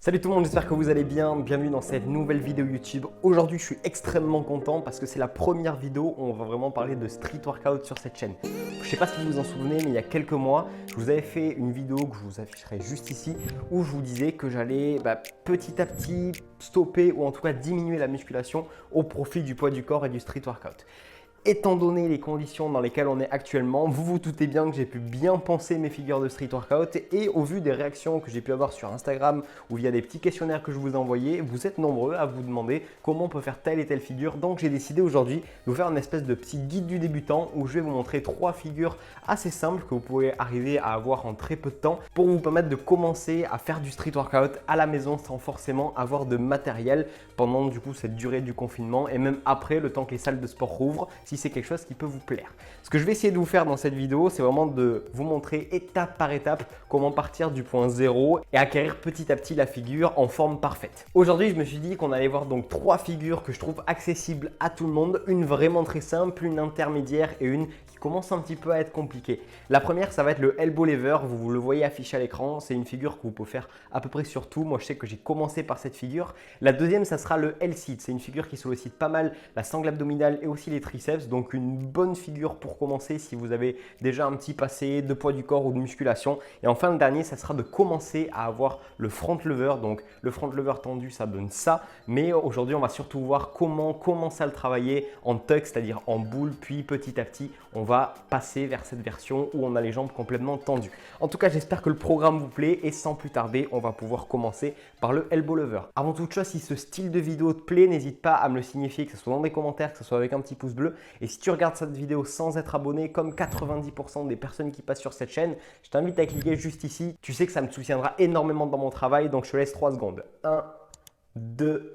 Salut tout le monde, j'espère que vous allez bien. Bienvenue dans cette nouvelle vidéo YouTube. Aujourd'hui, je suis extrêmement content parce que c'est la première vidéo où on va vraiment parler de street workout sur cette chaîne. Je ne sais pas si vous vous en souvenez, mais il y a quelques mois, je vous avais fait une vidéo que je vous afficherai juste ici où je vous disais que j'allais petit à petit stopper ou en tout cas diminuer la musculation au profit du poids du corps et du street workout. Étant donné les conditions dans lesquelles on est actuellement, vous vous doutez bien que j'ai pu bien penser mes figures de street workout et au vu des réactions que j'ai pu avoir sur Instagram ou via des petits questionnaires que je vous ai envoyés, vous êtes nombreux à vous demander comment on peut faire telle et telle figure. Donc j'ai décidé aujourd'hui de vous faire une espèce de petit guide du débutant où je vais vous montrer 3 figures assez simples que vous pouvez arriver à avoir en très peu de temps pour vous permettre de commencer à faire du street workout à la maison sans forcément avoir de matériel pendant du coup cette durée du confinement et même après le temps que les salles de sport rouvrent si c'est quelque chose qui peut vous plaire. Ce que je vais essayer de vous faire dans cette vidéo, c'est vraiment de vous montrer étape par étape comment partir du point 0 et acquérir petit à petit la figure en forme parfaite. Aujourd'hui, je me suis dit qu'on allait voir donc 3 figures que je trouve accessibles à tout le monde, une vraiment très simple, une intermédiaire et une qui commence un petit peu à être compliquée. La première, ça va être le elbow lever, vous le voyez affiché à l'écran, c'est une figure que vous pouvez faire à peu près sur tout. Moi, je sais que j'ai commencé par cette figure. La deuxième, ça sera le L-sit, c'est une figure qui sollicite pas mal la sangle abdominale et aussi les triceps, donc une bonne figure pour commencer si vous avez déjà un petit passé de poids du corps ou de musculation. Et enfin, le dernier, ça sera de commencer à avoir le front lever. Donc le front lever tendu, ça donne ça, mais aujourd'hui, on va surtout voir comment commencer à le travailler en tuck, c'est-à-dire en boule, puis petit à petit, on va passer vers cette version où on a les jambes complètement tendues. En tout cas, j'espère que le programme vous plaît et sans plus tarder, on va pouvoir commencer par le elbow lever. Avant toute chose, si ce style de vidéo te plaît, n'hésite pas à me le signifier, que ce soit dans les commentaires, que ce soit avec un petit pouce bleu. Et si tu regardes cette vidéo sans être abonné, comme 90% des personnes qui passent sur cette chaîne, je t'invite à cliquer juste ici. Tu sais que ça me soutiendra énormément dans mon travail, donc je te laisse 3 secondes. 1, 2,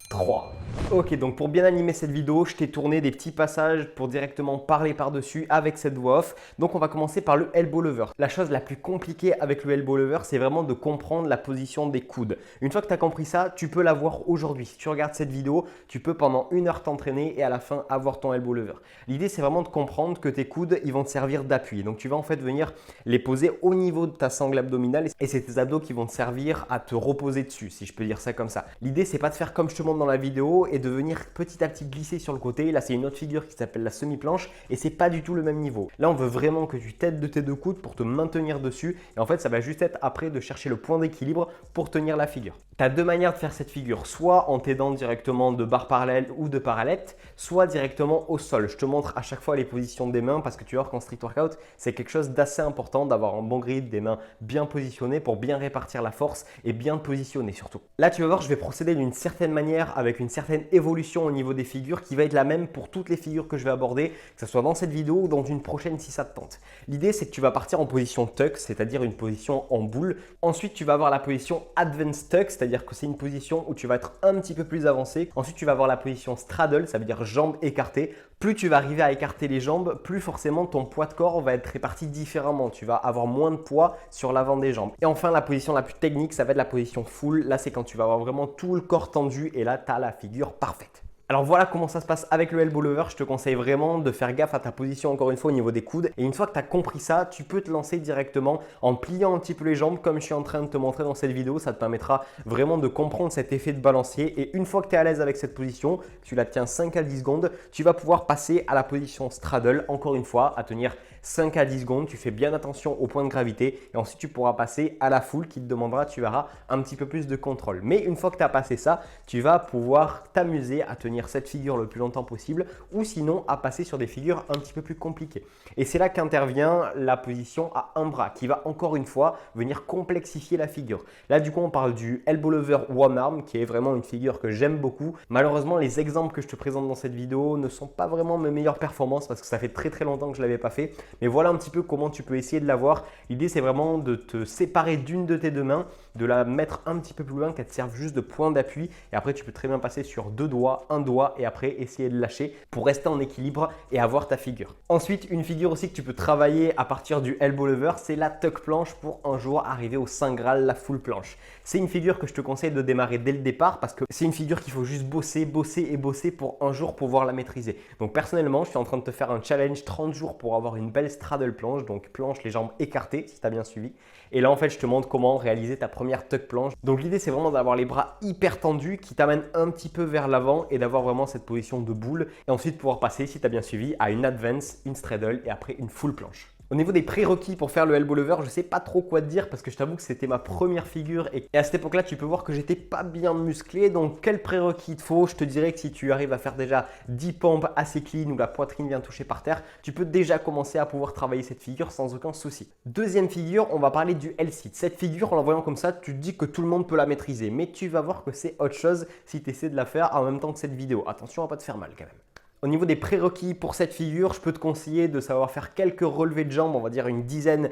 3. Ok, donc pour bien animer cette vidéo, je t'ai tourné des petits passages pour directement parler par-dessus avec cette voix off. Donc on va commencer par le elbow lever. La chose la plus compliquée avec le elbow lever, c'est vraiment de comprendre la position des coudes. Une fois que tu as compris ça, tu peux l'avoir aujourd'hui. Si tu regardes cette vidéo, tu peux pendant 1 heure t'entraîner et à la fin avoir ton elbow lever. L'idée, c'est vraiment de comprendre que tes coudes, ils vont te servir d'appui. Donc tu vas en fait venir les poser au niveau de ta sangle abdominale et c'est tes abdos qui vont te servir à te reposer dessus, si je peux dire ça comme ça. L'idée, c'est pas de faire comme je te montre dans la vidéo et de venir petit à petit glisser sur le côté. Là, c'est une autre figure qui s'appelle la semi-planche et c'est pas du tout le même niveau. Là, on veut vraiment que tu t'aides de tes 2 coudes pour te maintenir dessus et en fait, ça va juste être après de chercher le point d'équilibre pour tenir la figure. Tu as 2 manières de faire cette figure, soit en t'aidant directement de barres parallèles ou de parallettes, soit directement au sol. Je te montre à chaque fois les positions des mains parce que tu vois qu'en street workout, c'est quelque chose d'assez important d'avoir un bon grip, des mains bien positionnées pour bien répartir la force et bien positionner surtout. Là, tu vas voir, je vais procéder d'une certaine manière avec une certaine évolution au niveau des figures qui va être la même pour toutes les figures que je vais aborder, que ce soit dans cette vidéo ou dans une prochaine si ça te tente. L'idée, c'est que tu vas partir en position tuck, c'est-à-dire une position en boule. Ensuite, tu vas avoir la position advanced tuck, c'est-à-dire que c'est une position où tu vas être un petit peu plus avancé. Ensuite, tu vas avoir la position straddle, ça veut dire jambes écartées. Plus tu vas arriver à écarter les jambes, plus forcément ton poids de corps va être réparti différemment. Tu vas avoir moins de poids sur l'avant des jambes. Et enfin, la position la plus technique, ça va être la position full. Là, c'est quand tu vas avoir vraiment tout le corps tendu et là, tu as la figure parfaite. Alors voilà comment ça se passe avec le elbow lever. Je te conseille vraiment de faire gaffe à ta position encore une fois au niveau des coudes. Et une fois que tu as compris ça, tu peux te lancer directement en pliant un petit peu les jambes comme je suis en train de te montrer dans cette vidéo. Ça te permettra vraiment de comprendre cet effet de balancier. Et une fois que tu es à l'aise avec cette position, tu la tiens 5 à 10 secondes, tu vas pouvoir passer à la position straddle. Encore une fois, à tenir 5 à 10 secondes. Tu fais bien attention au point de gravité et ensuite tu pourras passer à la full qui te demandera, tu verras, un petit peu plus de contrôle. Mais une fois que tu as passé ça, tu vas pouvoir t'amuser à tenir cette figure le plus longtemps possible ou sinon à passer sur des figures un petit peu plus compliquées. Et c'est là qu'intervient la position à un bras qui va encore une fois venir complexifier la figure. Là du coup on parle du elbow lever one arm qui est vraiment une figure que j'aime beaucoup. Malheureusement les exemples que je te présente dans cette vidéo ne sont pas vraiment mes meilleures performances parce que ça fait très longtemps que je ne l'avais pas fait. Mais voilà un petit peu comment tu peux essayer de l'avoir. L'idée c'est vraiment de te séparer d'une de tes 2 mains, de la mettre un petit peu plus loin, qu'elle te serve juste de point d'appui et après tu peux très bien passer sur 2 doigts, un doigt et après essayer de lâcher pour rester en équilibre et avoir ta figure. Ensuite, une figure aussi que tu peux travailler à partir du elbow lever, c'est la tuck planche pour un jour arriver au Saint Graal, la full planche. C'est une figure que je te conseille de démarrer dès le départ parce que c'est une figure qu'il faut juste bosser, bosser et bosser pour un jour pouvoir la maîtriser. Donc personnellement, je suis en train de te faire un challenge 30 jours pour avoir une belle straddle planche, donc planche les jambes écartées si tu as bien suivi. Et là en fait, je te montre comment réaliser ta première tuck planche. Donc l'idée c'est vraiment d'avoir les bras hyper tendus qui t'amènent un petit peu vers l'avant et d'avoir vraiment cette position de boule et ensuite pouvoir passer, si tu as bien suivi, à une advance, une straddle et après une full planche. Au niveau des prérequis pour faire le elbow lever, je ne sais pas trop quoi te dire parce que je t'avoue que c'était ma première figure et à cette époque-là, tu peux voir que j'étais pas bien musclé. Donc, quel prérequis il te faut? Je te dirais que si tu arrives à faire déjà 10 pompes assez clean où la poitrine vient toucher par terre, tu peux déjà commencer à pouvoir travailler cette figure sans aucun souci. Deuxième figure, on va parler du L-sit. Cette figure, en la voyant comme ça, tu te dis que tout le monde peut la maîtriser, mais tu vas voir que c'est autre chose si tu essaies de la faire en même temps que cette vidéo. Attention à ne pas te faire mal quand même. Au niveau des prérequis pour cette figure, je peux te conseiller de savoir faire quelques relevés de jambes, on va dire une dizaine,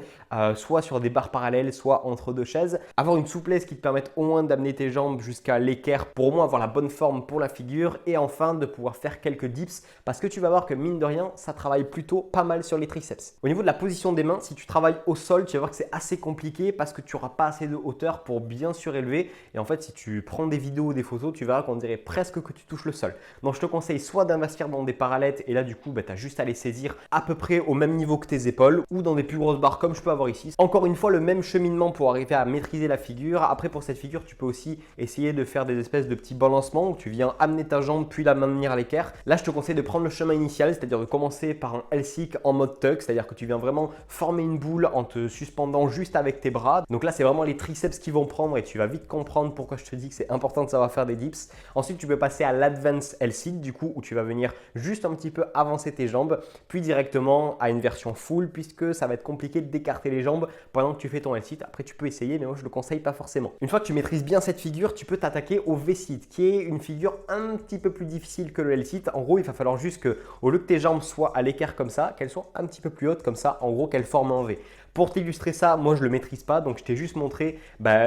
soit sur des barres parallèles, soit entre deux chaises. Avoir une souplesse qui te permette au moins d'amener tes jambes jusqu'à l'équerre pour au moins avoir la bonne forme pour la figure. Et enfin, de pouvoir faire quelques dips parce que tu vas voir que mine de rien, ça travaille plutôt pas mal sur les triceps. Au niveau de la position des mains, si tu travailles au sol, tu vas voir que c'est assez compliqué parce que tu n'auras pas assez de hauteur pour bien surélever. Et en fait, si tu prends des vidéos ou des photos, tu verras qu'on dirait presque que tu touches le sol. Donc, je te conseille soit d'investir dans des parallettes et là du coup tu as juste à les saisir à peu près au même niveau que tes épaules ou dans des plus grosses barres comme je peux avoir ici. Encore une fois, le même cheminement pour arriver à maîtriser la figure. Après, pour cette figure, tu peux aussi essayer de faire des espèces de petits balancements où tu viens amener ta jambe puis la maintenir à l'équerre. Là, je te conseille de prendre le chemin initial, c'est-à-dire de commencer par un L-sit en mode tuck, c'est-à-dire que tu viens vraiment former une boule en te suspendant juste avec tes bras. Donc là, c'est vraiment les triceps qui vont prendre et tu vas vite comprendre pourquoi je te dis que c'est important de savoir faire des dips. Ensuite, tu peux passer à l'advance L-sit du coup où tu vas venir juste un petit peu avancer tes jambes, puis directement à une version full puisque ça va être compliqué d'écarter les jambes pendant que tu fais ton L-sit. Après, tu peux essayer, mais moi je ne le conseille pas forcément. Une fois que tu maîtrises bien cette figure, tu peux t'attaquer au V-sit qui est une figure un petit peu plus difficile que le L-sit. En gros, il va falloir juste que, au lieu que tes jambes soient à l'équerre comme ça, qu'elles soient un petit peu plus hautes comme ça, en gros qu'elles forment un V. Pour t'illustrer ça, moi je ne le maîtrise pas, donc je t'ai juste montré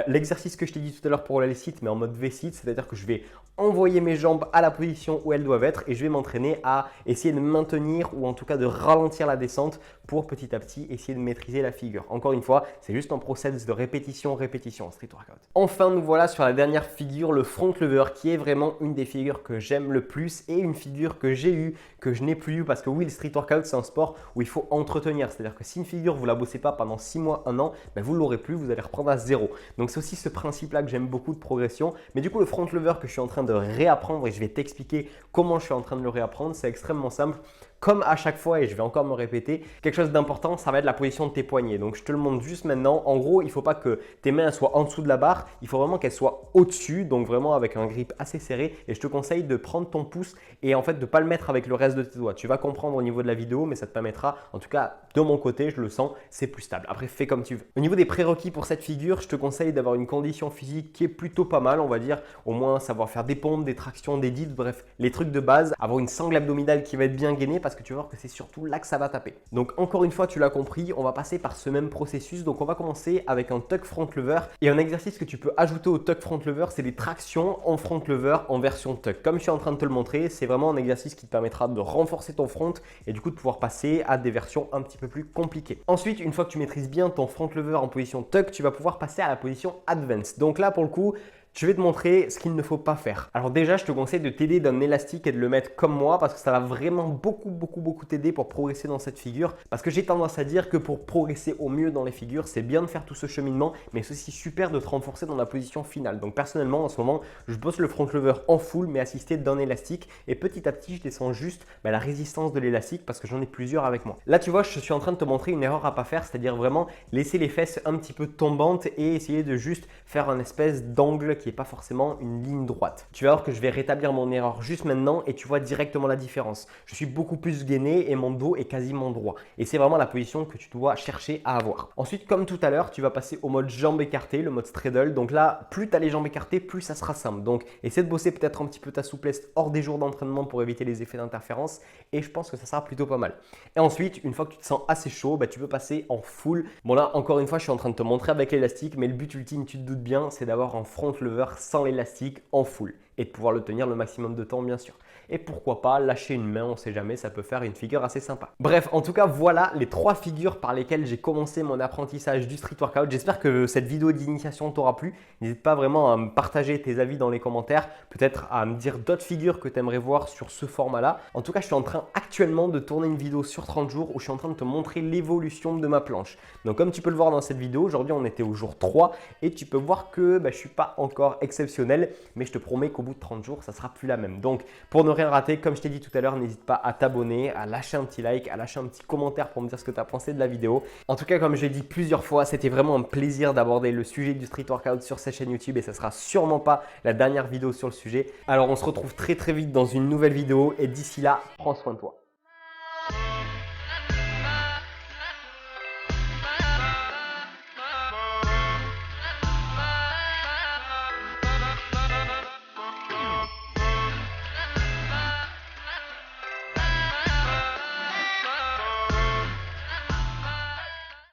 l'exercice que je t'ai dit tout à l'heure pour le L-sit, mais en mode V-sit, c'est-à-dire que je vais envoyer mes jambes à la position où elles doivent être et je vais m'entraîner à essayer de maintenir ou en tout cas de ralentir la descente pour petit à petit essayer de maîtriser la figure. Encore une fois, c'est juste un process de répétition en street workout. Enfin, nous voilà sur la dernière figure, le front lever, qui est vraiment une des figures que j'aime le plus et une figure que j'ai eue, que je n'ai plus eu parce que oui, le street workout, c'est un sport où il faut entretenir. C'est-à-dire que si une figure, vous ne la bossez pas pendant 6 mois, 1 an, vous ne l'aurez plus, vous allez reprendre à zéro. Donc c'est aussi ce principe-là que j'aime beaucoup de progression. Mais du coup, le front lever que je suis en train de réapprendre et je vais t'expliquer comment je suis en train de le réapprendre, c'est extrêmement simple. Comme à chaque fois, et je vais encore me répéter, quelque chose d'important, ça va être la position de tes poignets. Donc, je te le montre juste maintenant. En gros, il ne faut pas que tes mains soient en dessous de la barre. Il faut vraiment qu'elles soient au-dessus, donc vraiment avec un grip assez serré. Et je te conseille de prendre ton pouce et en fait de ne pas le mettre avec le reste de tes doigts. Tu vas comprendre au niveau de la vidéo, mais ça te permettra, en tout cas de mon côté, je le sens, c'est plus stable. Après, fais comme tu veux. Au niveau des prérequis pour cette figure, je te conseille d'avoir une condition physique qui est plutôt pas mal, on va dire. Au moins, savoir faire des pompes, des tractions, des dips, bref, les trucs de base. Avoir une sangle abdominale qui va être bien gainée parce que tu vas voir que c'est surtout là que ça va taper. Donc encore une fois, tu l'as compris, on va passer par ce même processus. Donc on va commencer avec un tuck front lever et un exercice que tu peux ajouter au tuck front lever, c'est des tractions en front lever en version tuck. Comme je suis en train de te le montrer, c'est vraiment un exercice qui te permettra de renforcer ton front et du coup de pouvoir passer à des versions un petit peu plus compliquées. Ensuite, une fois que tu maîtrises bien ton front lever en position tuck, tu vas pouvoir passer à la position advance. Donc là, pour le coup, je vais te montrer ce qu'il ne faut pas faire. Alors déjà, je te conseille de t'aider d'un élastique et de le mettre comme moi parce que ça va vraiment beaucoup t'aider pour progresser dans cette figure. Parce que j'ai tendance à dire que pour progresser au mieux dans les figures, c'est bien de faire tout ce cheminement, mais c'est aussi super de te renforcer dans la position finale. Donc personnellement, en ce moment, je bosse le front lever en full, mais assisté d'un élastique. Et petit à petit, je descends juste la résistance de l'élastique parce que j'en ai plusieurs avec moi. Là, tu vois, je suis en train de te montrer une erreur à pas faire, c'est-à-dire vraiment laisser les fesses un petit peu tombantes et essayer de juste faire un espèce d'angle qui n'est pas forcément une ligne droite. Tu vas voir que je vais rétablir mon erreur juste maintenant et tu vois directement la différence. Je suis beaucoup plus gainé et mon dos est quasiment droit. Et c'est vraiment la position que tu dois chercher à avoir. Ensuite, comme tout à l'heure, tu vas passer au mode jambes écartées, le mode straddle. Donc là, plus tu as les jambes écartées, plus ça sera simple. Donc essaie de bosser peut-être un petit peu ta souplesse hors des jours d'entraînement pour éviter les effets d'interférence et je pense que ça sera plutôt pas mal. Et ensuite, une fois que tu te sens assez chaud, tu peux passer en full. Bon là, encore une fois, je suis en train de te montrer avec l'élastique, mais le but ultime, tu te doutes bien, c'est d'avoir un front lever sans l'élastique en full et de pouvoir le tenir le maximum de temps bien sûr. et pourquoi pas lâcher une main, on sait jamais, ça peut faire une figure assez sympa. Bref, en tout cas, voilà les 3 figures par lesquelles j'ai commencé mon apprentissage du street workout. J'espère que cette vidéo d'initiation t'aura plu. N'hésite pas vraiment à me partager tes avis dans les commentaires, peut-être à me dire d'autres figures que tu aimerais voir sur ce format-là. En tout cas, je suis en train actuellement de tourner une vidéo sur 30 jours où je suis en train de te montrer l'évolution de ma planche. Donc comme tu peux le voir dans cette vidéo, aujourd'hui on était au jour 3 et tu peux voir que je ne suis pas encore exceptionnel, mais je te promets qu'au bout de 30 jours, ça sera plus la même. Donc pour ne rien rater, comme je t'ai dit tout à l'heure, n'hésite pas à t'abonner, à lâcher un petit like, à lâcher un petit commentaire pour me dire ce que tu as pensé de la vidéo. En tout cas, comme je l'ai dit plusieurs fois, c'était vraiment un plaisir d'aborder le sujet du street workout sur cette chaîne YouTube et ça sera sûrement pas la dernière vidéo sur le sujet. Alors on se retrouve très vite dans une nouvelle vidéo et d'ici là, prends soin de toi.